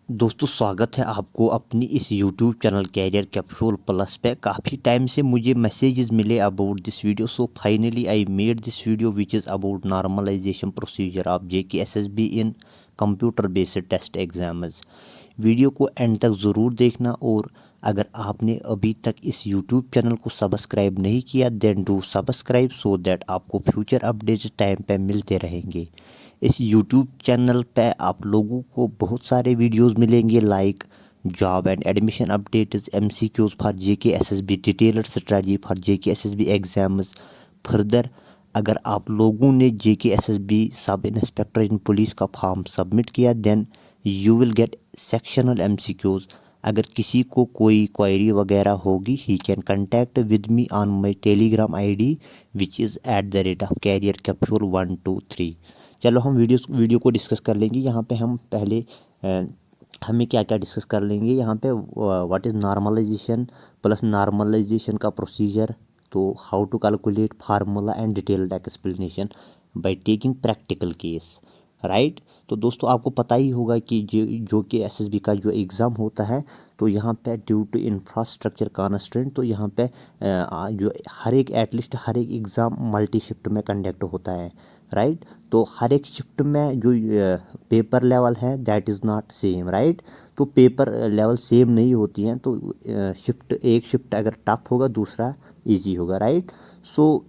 दोस्तों स्वागत है आपको अपनी इस YouTube channel career capsule plus पे। काफ़ी टाइम से मुझे मैसेजेस मिले about this video, so finally I made this video which is about normalisation procedure of JKSSB in computer based test exams. Video को एंड तक ज़रूर देखना, और अगर आपने अभी तक इस YouTube चैनल को सब्सक्राइब नहीं किया then do subscribe so that आपको फ्यूचर अपडेट्स टाइम पे मिलते रहेंगे। इस YouTube चैनल पे आप लोगों को बहुत सारे वीडियोस मिलेंगे like job and admission updates, MCQs for JKSSB, detailed strategy for JKSSB exams. Further अगर आप लोगों ने JKSSB sub inspector in police का फॉर्म सबमिट किया then you will get sectional MCQs। अगर किसी को कोई क्वेरी वगैरह होगी ही can contact with me on my telegram ID which is @career capsule 123। चलो हम वीडियो को डिस्कस कर लेंगे। यहाँ पे हम पहले हमें क्या क्या डिस्कस कर लेंगे। यहाँ पे what is normalisation plus normalisation का प्रोसीजर, तो how to calculate formula and detailed explanation by taking practical case, right. तो दोस्तों आपको पता ही होगा कि जो कि SSB का जो एग्ज़ाम होता है, तो यहाँ पे ड्यू टू इंफ्रास्ट्रक्चर कॉन्स्ट्रेंट, तो यहाँ पे जो हर एक एटलीस्ट हर एक एग्ज़ाम मल्टी शिफ्ट में कंडक्ट होता है, राइट। तो हर एक शिफ्ट में जो पेपर लेवल है that is not same, right. तो पेपर लेवल सेम नहीं होती हैं, तो एक शिफ्ट अगर टफ होगा दूसरा इजी होगा, right. So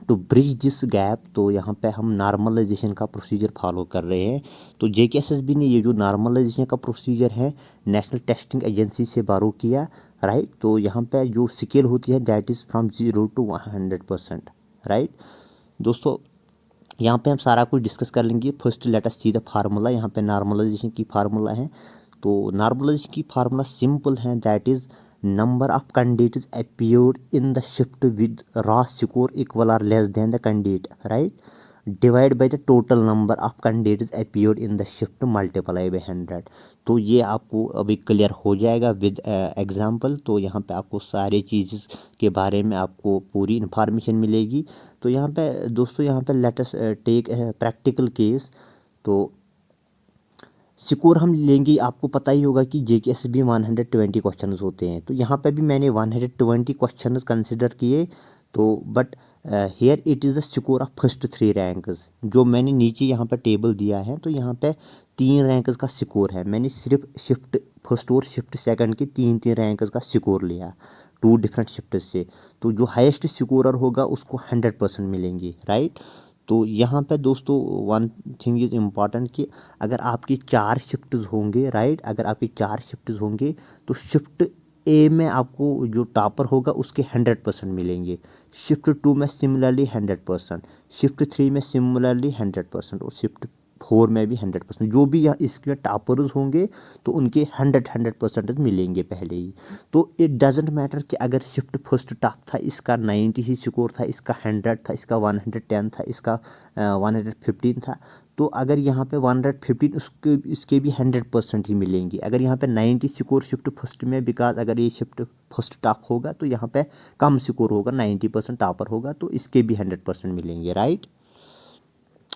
to bridge this gap, तो यहाँ पे हम नॉर्मलाइजेशन का प्रोसीजर फॉलो कर रहे हैं। तो JKSSB ने ये जो नॉर्मलाइजेशन का प्रोसीजर है नेशनल टेस्टिंग एजेंसी से बारो किया, राइट। तो यहाँ पे जो स्केल होती है that is from 0 to 100%, right. दोस्तों यहाँ पे हम सारा कुछ डिस्कस कर लेंगे। First let us see the formula. यहाँ पे नॉर्मलाइजेशन की फार्मूला है, तो नॉर्मलाइजेशन की फार्मूला सिंपल है, that is number of candidates appeared in the shift with raw score equal और less than the candidate, right, divide by the total number of candidates appeared in the shift multiply bye 100। तो ये आपको अभी clear हो जाएगा with example. तो यहाँ पे आपको सारी चीज़ के बारे में आपको पूरी इन्फॉर्मेशन मिलेगी। तो यहाँ पे दोस्तों यहाँ पे let us take practical case. तो स्कोर हम लेंगे, आपको पता ही होगा कि JKSSB 120 क्वेश्चन होते हैं, तो यहाँ पे भी मैंने 120 क्वेश्चन कंसिडर किए। तो but here it is the score of first 3 ranks, जो मैंने नीचे यहाँ पे टेबल दिया है। तो यहाँ पे 3 रैंक्स का स्कोर है, मैंने सिर्फ शिफ्ट फर्स्ट और शिफ्ट सेकंड के 3 रैंक्स का स्कोर लिया 2 डिफरेंट शिफ्ट से। तो जो हाईएस्ट स्कोरर होगा उसको 100% मिलेंगे, राइट। तो यहाँ पे दोस्तों वन थिंग इज़ इम्पॉर्टेंट कि अगर आपकी 4 शिफ्ट्स होंगे, राइट, अगर आपकी 4 शिफ्ट्स होंगे तो शिफ्ट A में आपको जो टॉपर होगा उसके 100% मिलेंगे, शिफ्ट 2 में सिमिलरली 100%, शिफ्ट 3 में सिमिलरली 100%, और शिफ्ट 4 में भी 100%। जो भी यहाँ इसके टॉपर्स होंगे तो उनके 100% मिलेंगे पहले ही। तो इट डजेंट मैटर कि अगर शिफ्ट फर्स्ट टॉप था, इसका 90 ही स्कोर था, इसका 100 था, इसका 110 था, इसका 115 था, तो अगर यहाँ पे 115 उसके इसके भी 100% ही मिलेंगे। अगर यहाँ पे 90 स्कोर शिफ्ट फर्स्ट में, बिकॉज अगर ये शिफ्ट फर्स्ट टॉप होगा तो यहाँ पे कम स्कोर होगा, 90% टॉपर होगा, तो इसके भी 100% मिलेंगे, राइट।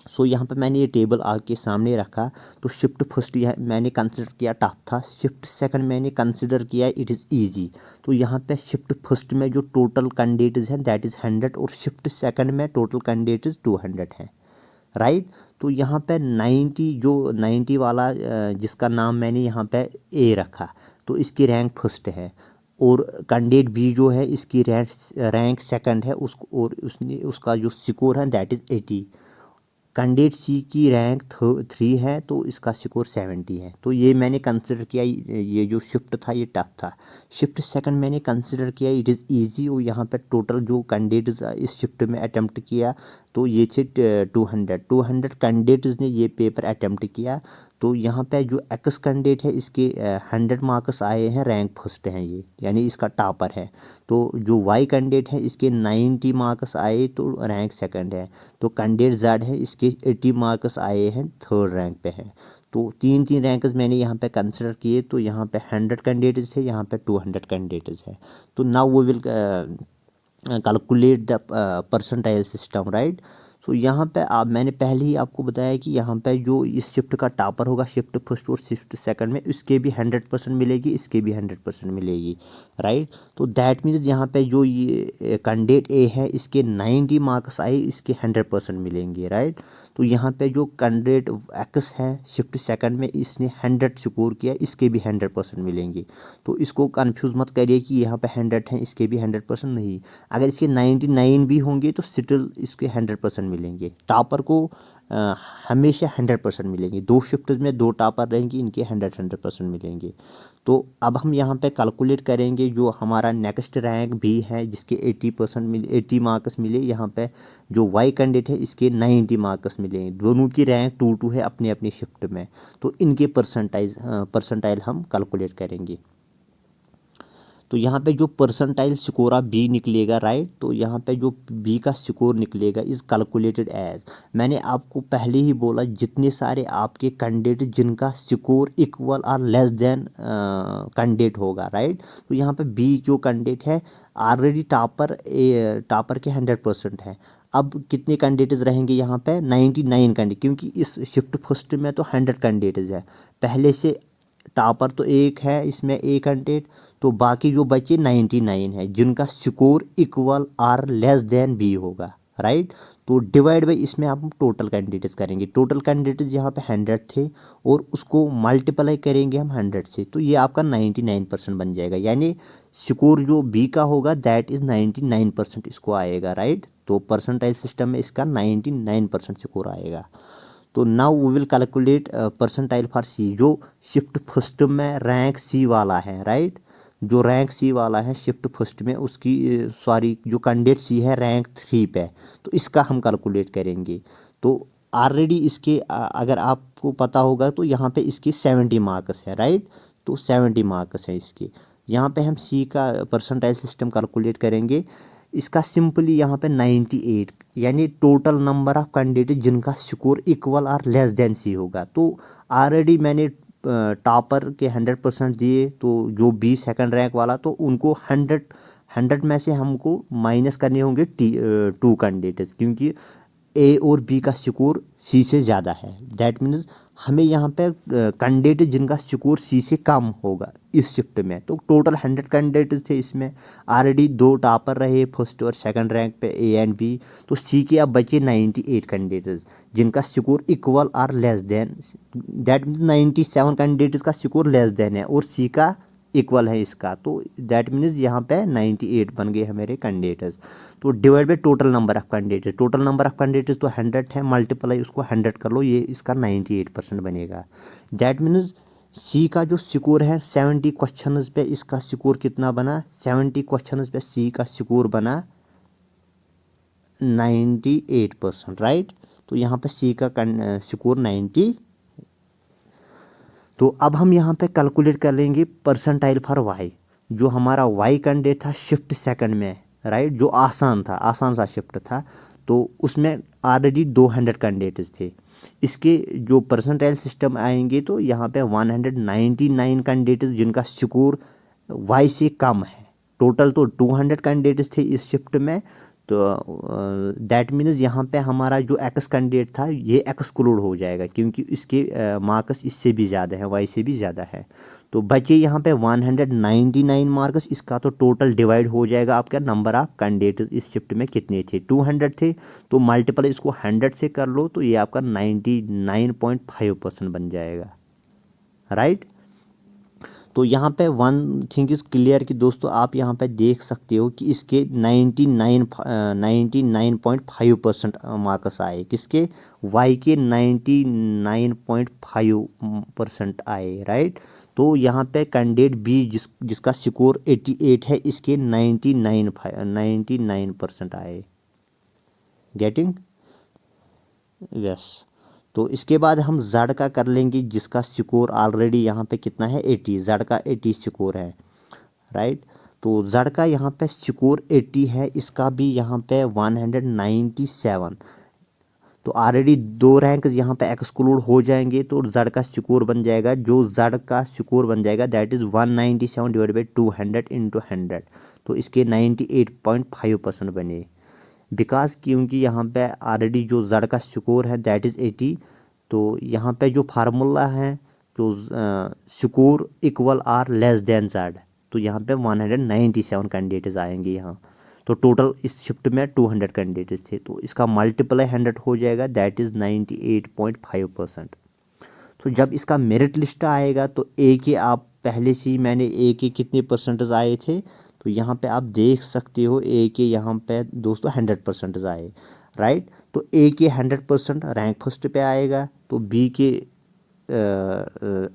सो यहाँ पे मैंने ये टेबल आपके सामने रखा। तो शिफ्ट फर्स्ट यह मैंने कंसिडर किया टफ था, शिफ्ट सेकंड मैंने कंसिडर किया इट इज़ इजी। तो यहाँ पे शिफ्ट फर्स्ट में जो टोटल कैंडिडेट्स हैं दैट इज़ 100, और शिफ्ट सेकंड में टोटल कैंडिडेट्स 200 हैं, राइट। तो यहाँ पे 90 जो 90 वाला जिसका नाम मैंने यहाँ पे A रखा, तो इसकी रैंक फर्स्ट है, और कैंडिडेट B जो है इसकी रैंक सेकंड है, उसको और उसका जो स्कोर है दैट इज़ 80। कैंडिडेट C की रैंक 3 है, तो इसका स्कोर 70 है। तो ये मैंने कंसिडर किया, ये जो शिफ्ट था ये टफ था। शिफ्ट सेकंड मैंने कंसिडर किया इट इज़ इजी, और यहाँ पे टोटल जो कैंडिडेट्स इस शिफ्ट में अटेम्प्ट किया तो ये थे 200 कैंडिडेट्स ने ये पेपर अटेम्प्ट किया। तो यहाँ पे जो एक्स कैंडिडेट है इसके 100 मार्क्स आए हैं, रैंक फर्स्ट हैं ये, यानी इसका टॉपर है। तो जो वाई कैंडिडेट है इसके 90 मार्क्स आए, तो रैंक सेकंड है। तो कैंडिडेट जेड है इसके 80 मार्क्स आए हैं, थर्ड रैंक पे है। तो 3 रैंक्स मैंने यहाँ पे कंसिडर किए। तो यहाँ पे 100 कैंडिडेट्स है, यहाँ पे 200 कैंडिडेट्स है। तो now we will calculate the percentile system, right. So यहाँ पे आप मैंने पहले ही आपको बताया कि यहाँ पे जो इस शिफ्ट का टॉपर होगा शिफ्ट फर्स्ट और शिफ्ट सेकंड में, इसके भी 100% मिलेगी, इसके भी 100% मिलेगी, राइट। तो दैट मीन्स यहाँ पे जो ये कैंडिडेट ए है इसके 90 मार्क्स आए, इसके 100% मिलेंगे, राइट। तो यहाँ पे जो कैंडिडेट एक्स है शिफ्ट सेकंड में, इसने 100 स्कोर किया, इसके भी 100% मिलेंगे। तो इसको कंफ्यूज मत करिए कि यहाँ पे 100 हैं इसके भी 100% नहीं, अगर इसके 99 भी होंगे तो स्टिल इसके 100% मिलेंगे। टॉपर को हमेशा 100% मिलेंगे, 2 शिफ्ट में 2 टॉपर रहेंगे, इनके 100% मिलेंगे। तो अब हम यहाँ पे कैलकुलेट करेंगे जो हमारा नेक्स्ट रैंक भी है जिसके 80% मिले, 80 मार्क्स मिले। यहाँ पे जो वाई कैंडिडेट है इसके 90 मार्क्स मिले, दोनों की रैंक 2-2 है अपनी अपनी शिफ्ट में। तो इनके परसेंटाइल हम कैलकुलेट करेंगे। तो यहाँ पे जो परसेंटाइल स्कोर ऑफ बी निकलेगा, राइट। तो यहाँ पे जो बी का स्कोर निकलेगा इज़ कैलकुलेटेड एज, मैंने आपको पहले ही बोला जितने सारे आपके कैंडिडेट जिनका स्कोर इक्वल और लेस देन कैंडिडेट होगा, राइट। तो यहाँ पे बी जो कैंडिडेट है ऑलरेडी टॉपर के 100% है। अब कितने कैंडिडेट्स रहेंगे यहाँ पे 99 कैंडिडेट, क्योंकि इस शिफ्ट फर्स्ट में तो 100 कैंडिडेट्स है, पहले से टॉपर तो एक है इसमें एक कैंडिडेट, तो बाकी जो बचे 99 है जिनका score equal or less than B होगा, राइट। तो डिवाइड बाई इसमें आप टोटल कैंडिडेट्स करेंगे, टोटल कैंडिडेट्स यहाँ पे 100 थे और उसको मल्टीप्लाई करेंगे हम 100 से, तो ये आपका 99% बन जाएगा, यानी स्कोर जो बी का होगा दैट इज़ 99% इसको आएगा, राइट। तो परसेंटाइल सिस्टम में इसका 99% स्कोर आएगा। तो now we will calculate percentile for C, जो शिफ्ट फर्स्ट में रैंक सी वाला है, राइट। जो रैंक सी वाला है शिफ्ट फर्स्ट में उसकी सॉरी जो कैंडिडेट सी है रैंक 3 पे, तो इसका हम कैलकुलेट करेंगे। तो ऑलरेडी इसके अगर आपको पता होगा तो यहाँ पे इसके 70 मार्क्स है, राइट। तो 70 मार्क्स है इसके, यहाँ पे हम सी का परसेंटाइल सिस्टम कैलकुलेट करेंगे। इसका सिंपली यहाँ पे 98 यानी टोटल नंबर ऑफ कैंडिडेट जिनका स्कोर इक्वल और लेस देन सी होगा। तो ऑलरेडी मैंने टॉपर के 100% दिए, तो जो बी सेकंड रैंक वाला तो उनको 100 में से हमको माइनस करने होंगे 2 कैंडिडेट्स, क्योंकि ए और बी का स्कोर सी से ज़्यादा है। दैट मीन्स हमें यहाँ पे कैंडिडेट जिनका स्कोर सी से कम होगा इस शिफ्ट में, तो टोटल 100 कैंडिडेट्स थे, इसमें ऑलरेडी 2 टॉपर रहे फर्स्ट और सेकंड रैंक पे ए एंड बी, तो सी के अब बचे 98 कैंडिडेट्स जिनका स्कोर इक्वल और less then, that means 97 candidates का स्कोर लेस देन है और सी का इक्वल है इसका, तो दैट मीन्स यहाँ पे 98 बन गए हमारे कैंडिडेट्स। तो divide by total number of candidates, total number of candidates तो 100 है, मल्टीप्लाई उसको 100 कर लो, ये इसका 98% बनेगा। दैट मीन्स सी का जो स्कोर है 70 क्वेश्चंस पे इसका स्कोर कितना बना, 70 क्वेश्चंस पे सी का स्कोर बना 98%, राइट। तो यहाँ पे सी का स्कोर 90। तो अब हम यहाँ पे कैलकुलेट कर लेंगे परसेंटाइल फॉर वाई, जो हमारा वाई कैंडिडेट था शिफ्ट सेकंड में, राइट, जो आसान सा शिफ्ट था, तो उसमें ऑलरेडी 200 कैंडिडेट्स थे। इसके जो परसेंटाइल सिस्टम आएंगे तो यहाँ पे 199 कैंडिडेट्स जिनका स्कोर वाई से कम है, टोटल तो 200 कैंडिडेट्स थे इस शिफ्ट में। तो दैट मीन्स यहाँ पे हमारा जो एक्स कैंडिडेट था ये एक्सक्लूड हो जाएगा, क्योंकि इसके मार्क्स इससे भी ज़्यादा है, वाई से भी ज़्यादा है। तो बचे यहाँ पे 199 मार्क्स, इसका तो टोटल डिवाइड हो जाएगा आपका नंबर ऑफ कैंडिडेट इस शिफ्ट में कितने थे, 200 थे, तो मल्टीपल इसको 100 से कर लो तो ये आपका 99.5% बन जाएगा, राइट। तो यहाँ पे वन थिंग इज़ क्लियर कि दोस्तों आप यहाँ पे देख सकते हो कि इसके 99.5% मार्क्स आए, किसके, वाई के 99.5% आए, राइट। तो यहाँ पे कैंडिडेट बी जिसका स्कोर 88 है इसके 99% आए, गेटिंग, यस। तो इसके बाद हम जड़ का कर लेंगे जिसका स्कोर ऑलरेडी यहाँ पे कितना है 80, जड़ का 80 स्कोर है, राइट। तो जड़ का यहाँ पे स्कोर 80 है, इसका भी यहाँ पे 197, तो ऑलरेडी 2 रैंक यहाँ पे एक्सक्लूड हो जाएंगे, तो जड़ का स्कोर बन जाएगा, जो जड़ का स्कोर बन जाएगा दैट इज़ 197 डिवाइड बाई 200 × 100, तो इसके 98.5% बने। बिकॉज क्योंकि यहाँ पे ऑलरेडी जो जड़ का स्कोर है दैट इज़ 80, तो यहाँ पे जो फार्मूला है जो score equal or less than जड़, तो यहाँ पे 197 कैंडिडेट्स आएंगे यहाँ। तो टोटल इस शिफ्ट में 200 कैंडिडेट्स थे, तो इसका मल्टीप्लाई 100 हो जाएगा, दैट इज़ 98.5%। तो जब इसका मेरिट लिस्ट आएगा तो ए के आप पहले से ही मैंने ए के कितने परसेंटेज आए थे, तो यहाँ पे आप देख सकते हो ए के यहाँ पे दोस्तों 100% आए, राइट। तो ए के 100% रैंक फर्स्ट पे आएगा, तो बी के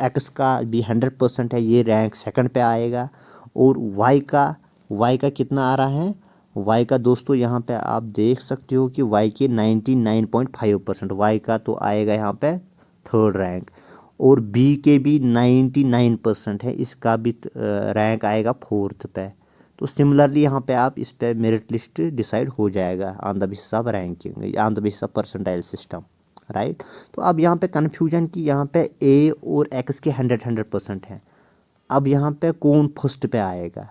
एक्स का भी 100% है, ये रैंक सेकंड पे आएगा। और वाई का कितना आ रहा है, वाई का दोस्तों यहाँ पे आप देख सकते हो कि वाई के 99.5%, वाई का तो आएगा यहाँ पे थर्ड रैंक। और बी के भी 99% है, इसका भी रैंक आएगा फोर्थ पे। तो सिमिलरली यहाँ पे आप इस पे मेरिट लिस्ट डिसाइड हो जाएगा on the basis of ranking, on the basis of percentile system, right. तो अब यहाँ पे कन्फ्यूजन कि यहाँ पे ए और एक्स के 100% है, अब यहाँ पे कौन फर्स्ट पे आएगा,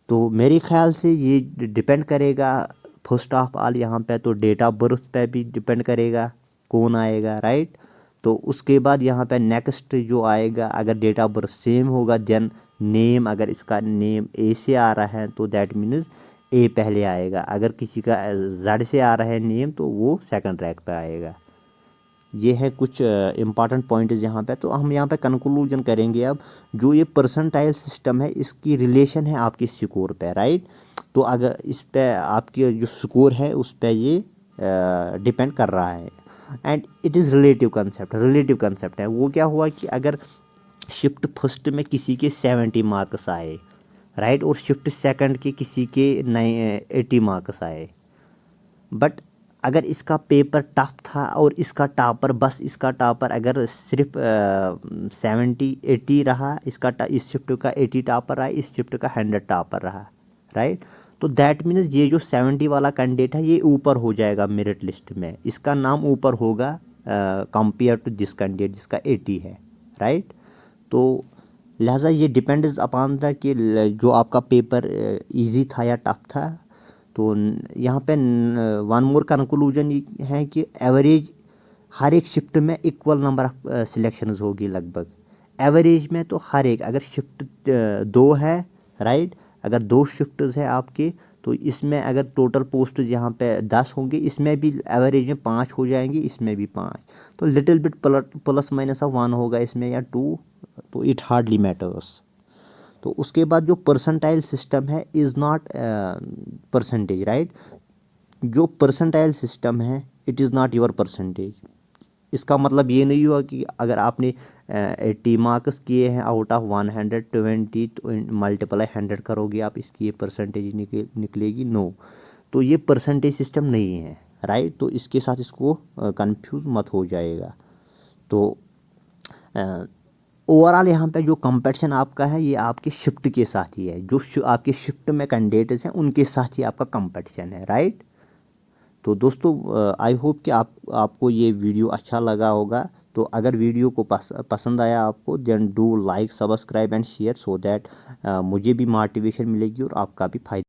तो मेरे ख्याल से ये डिपेंड करेगा फर्स्ट ऑफ ऑल यहाँ पे तो डेट ऑफ बर्थ पे भी डिपेंड करेगा कौन आएगा, राइट। तो उसके बाद यहाँ पे नेक्स्ट जो आएगा, अगर डेट ऑफ बर्थ सेम होगा देन नेम, अगर इसका नेम ए से आ रहा है तो दैट मीन्स ए पहले आएगा, अगर किसी का जेड से आ रहा है नेम तो वो सेकंड रैंक पे आएगा। ये है कुछ इम्पॉर्टेंट पॉइंट्स यहाँ पे। तो हम यहाँ पे कंक्लूजन करेंगे अब, जो ये परसेंटाइल सिस्टम है इसकी रिलेशन है आपके स्कोर पे, राइट। तो अगर इस पे आपके जो स्कोर है उस पे ये डिपेंड कर रहा है, and it is relative concept है। वो क्या हुआ कि अगर शिफ्ट फर्स्ट में किसी के 70 मार्क्स आए, राइट, और शिफ्ट सेकंड के किसी के 80 मार्क्स आए, बट अगर इसका पेपर टफ था और इसका टॉपर, बस इसका टॉपर अगर सिर्फ 70-80 रहा, इस शिफ्ट का 80 टॉपर रहा, इस शिफ्ट का 100 टॉपर रहा, राइट। तो दैट मीन्स ये जो 70 वाला कैंडिडेट है ये ऊपर हो जाएगा मेरिट लिस्ट में, इसका नाम ऊपर होगा कंपेयर टू दिस कैंडिडेट जिसका 80 है, राइट। तो लिहाजा ये डिपेंड्स अपॉन था कि जो आपका पेपर इजी था या टफ था। तो यहाँ पे वन मोर कंक्लूजन है कि एवरेज हर एक शिफ्ट में इक्वल नंबर ऑफ सिलेक्शंस होगी लगभग, एवरेज में तो हर एक, अगर शिफ्ट 2 है, राइट, अगर 2 शिफ्ट्स है आपके, तो इसमें अगर टोटल पोस्ट यहाँ पे 10 होंगे, इसमें भी एवरेज में 5 हो जाएंगे, इसमें भी 5, तो little bit plus minus of 1 होगा इसमें या 2, तो इट हार्डली मैटर्स। तो उसके बाद जो परसेंटाइल सिस्टम है इज़ नॉट परसेंटेज, राइट। जो परसेंटाइल सिस्टम है it is not your percentage. इसका मतलब ये नहीं हुआ कि अगर आपने 80 मार्क्स किए हैं आउट ऑफ 120 तो मल्टीप्लाई 100 करोगे आप, इसकी ये परसेंटेज निकलेगी, नो। तो ये परसेंटेज सिस्टम नहीं है, राइट। तो इसके साथ इसको कंफ्यूज मत हो जाएगा। तो ओवरऑल यहाँ पे जो कंपटीशन आपका है ये आपके शिफ्ट के साथ ही है, जो आपके शिफ्ट में कैंडिडेट्स हैं उनके साथ ही आपका कंपटीशन है, राइट। तो दोस्तों आई होप कि आपको ये वीडियो अच्छा लगा होगा। तो अगर वीडियो को पसंद आया आपको, then do like, subscribe and share, so that मुझे भी मोटिवेशन मिलेगी और आपका भी फायदा।